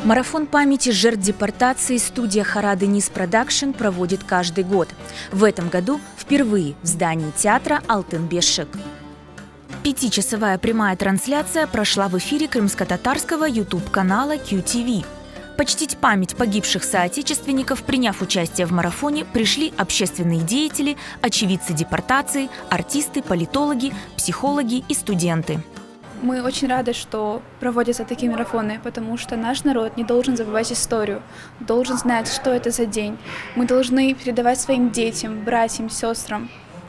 Марафон памяти жертв депортации студия Харады Низ Продакшн проводит каждый год. В этом году впервые в здании театра «Алтын-Бешик». 5-часовая прямая трансляция прошла в эфире крымско-татарского YouTube-канала QTV. Почтить память погибших соотечественников, приняв участие в марафоне, пришли общественные деятели, очевидцы депортации, артисты, политологи, психологи и студенты. Мы очень рады, что проводятся такие марафоны, потому что наш народ не должен забывать историю, должен знать, что это за день. Мы должны передавать своим детям, братьям, сестрам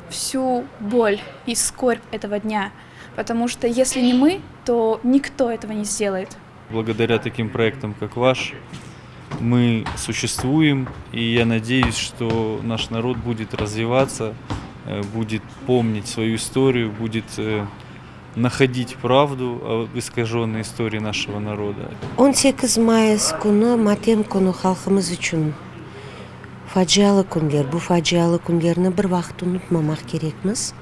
всю боль и скорбь этого дня, потому что если не мы, то никто этого не сделает. Благодаря таким проектам, как ваш, мы существуем, и я надеюсь, что наш народ будет развиваться, будет помнить свою историю, будет находить правду об искаженной истории нашего народа. 18 мая күні матем күні халқымыз үшін фаджиалы күндер. Бұл фаджиалы күндерні бір вақыт ұмытмамақ керекміз.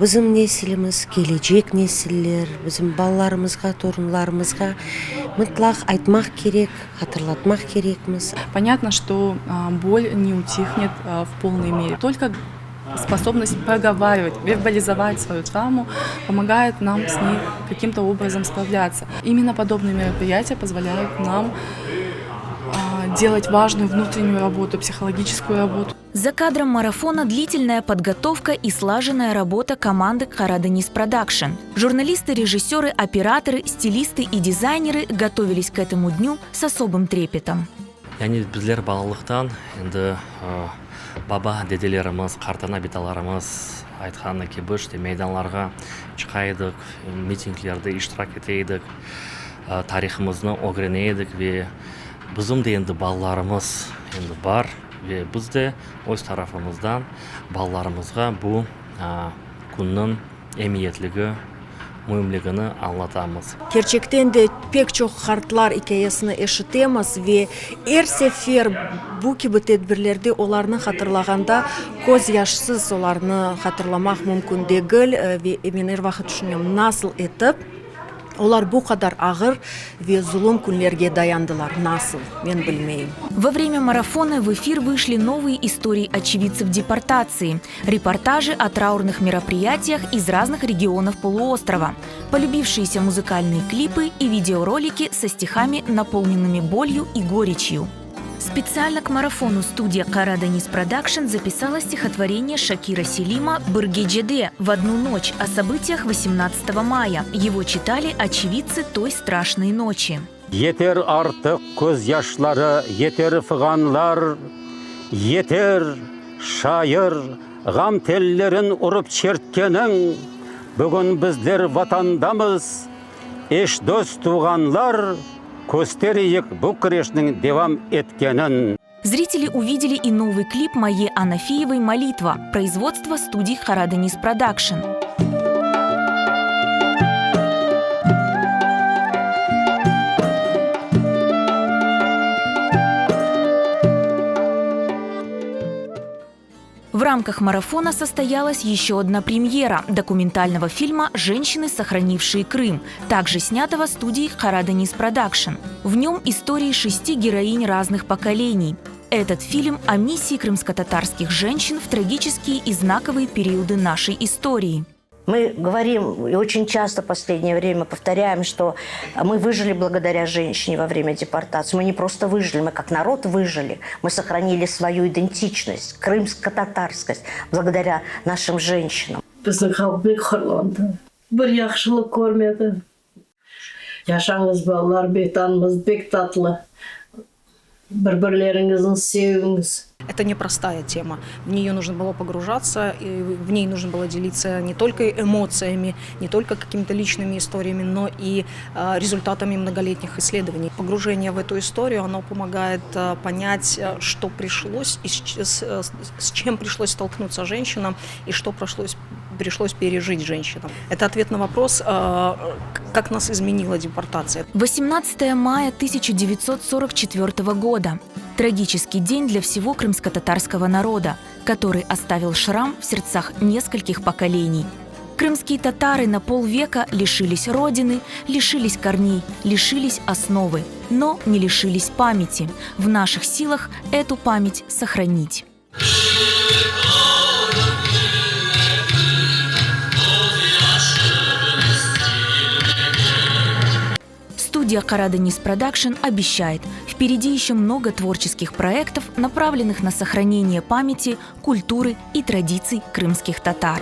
Bizim nesilimiz, gelecek nesiller, bizim балаларымызға, torunlarımızға мұтлақ айтмақ керек, hatırlatmak керекміз. Понятно, что боль не утихнет в полной мере. Только способность проговаривать, вербализовать свою травму помогает нам с ней каким-то образом справляться. Именно подобные мероприятия позволяют нам делать важную внутреннюю работу, психологическую работу. За кадром марафона длительная подготовка и слаженная работа команды Харады Низ Продакшн. Журналисты, режиссеры, операторы, стилисты и дизайнеры готовились к этому дню с особым трепетом. Bizler балалықтан енді баба деделеріміз, қартана беталарымыз айтқаны кебіш, мейданларға шықайдық, митинглерді иштирак етейдік, тарихымызны öğreneydik ve bizim de енді балаларымыз енді бар ve biz de өз tarafımızdan балаларымызға bu күннің emniyetligi, mühimligini anlatamiz. Gerçekten de pek çok kartlar hikayesini eşitemiz ve her sefer bu gibi tedbirlerde onlarını hatırlaganda göz yaşsız onlarını hatırlamak mümkün değil ve ben her vakit düşünüyorum nasıl etip onlar bu kadar ağır ve zulüm günlerге dayandılar. Nasıl? Ben bilmeyim. Во время марафона в эфир вышли новые истории очевидцев депортации, репортажи о траурных мероприятиях из разных регионов полуострова, полюбившиеся музыкальные клипы и видеоролики со стихами, наполненными болью и горечью. Специально к марафону студия Харады Низ Продакшн записала стихотворение Шакира Селима «Быргеджеде» в одну ночь о событиях 18 мая. Его читали очевидцы той страшной ночи. Yeter artık göz yaşları, yeter fıganlar, yeter şair, gam tellerin urup çertkenin, bugün bizler vatandamız, eş dost tuğanlar, көстерейік бұл күрештің девам еткенін. Зрители увидели и новый клип Майе Анафиевой «Молитва» производства студии Харады Низ Продакшн. В рамках марафона состоялась еще одна премьера документального фильма «Женщины, сохранившие Крым», также снятого студией Харады Низ Продакшн. В нем истории 6 героинь разных поколений. Этот фильм о миссии крымско-татарских женщин в трагические и знаковые периоды нашей истории. Мы говорим и очень часто в последнее время повторяем, что мы выжили благодаря женщине во время депортации. Мы не просто выжили, мы как народ выжили. Мы сохранили свою идентичность, крымско-татарскость благодаря нашим женщинам. Yaşаңыз балалар, бетанымыз бек татлы. Бір-бірлеріңіздің сеуіңіз. Это непростая тема. В нее нужно было погружаться, и в ней нужно было делиться не только эмоциями, не только какими-то личными историями, но и результатами многолетних исследований. Погружение в эту историю, оно помогает понять, что пришлось, и с чем пришлось столкнуться женщинам, и что пришлось пережить женщинам. Это ответ на вопрос, как нас изменила депортация. 18 мая 1944 года. Трагический день для всего крымско-татарского народа, который оставил шрам в сердцах нескольких поколений. Крымские татары на полвека лишились родины, лишились корней, лишились основы, но не лишились памяти. В наших силах эту память сохранить. Студия «Караденис Продакшн» обещает, впереди еще много творческих проектов, направленных на сохранение памяти, культуры и традиций крымских татар.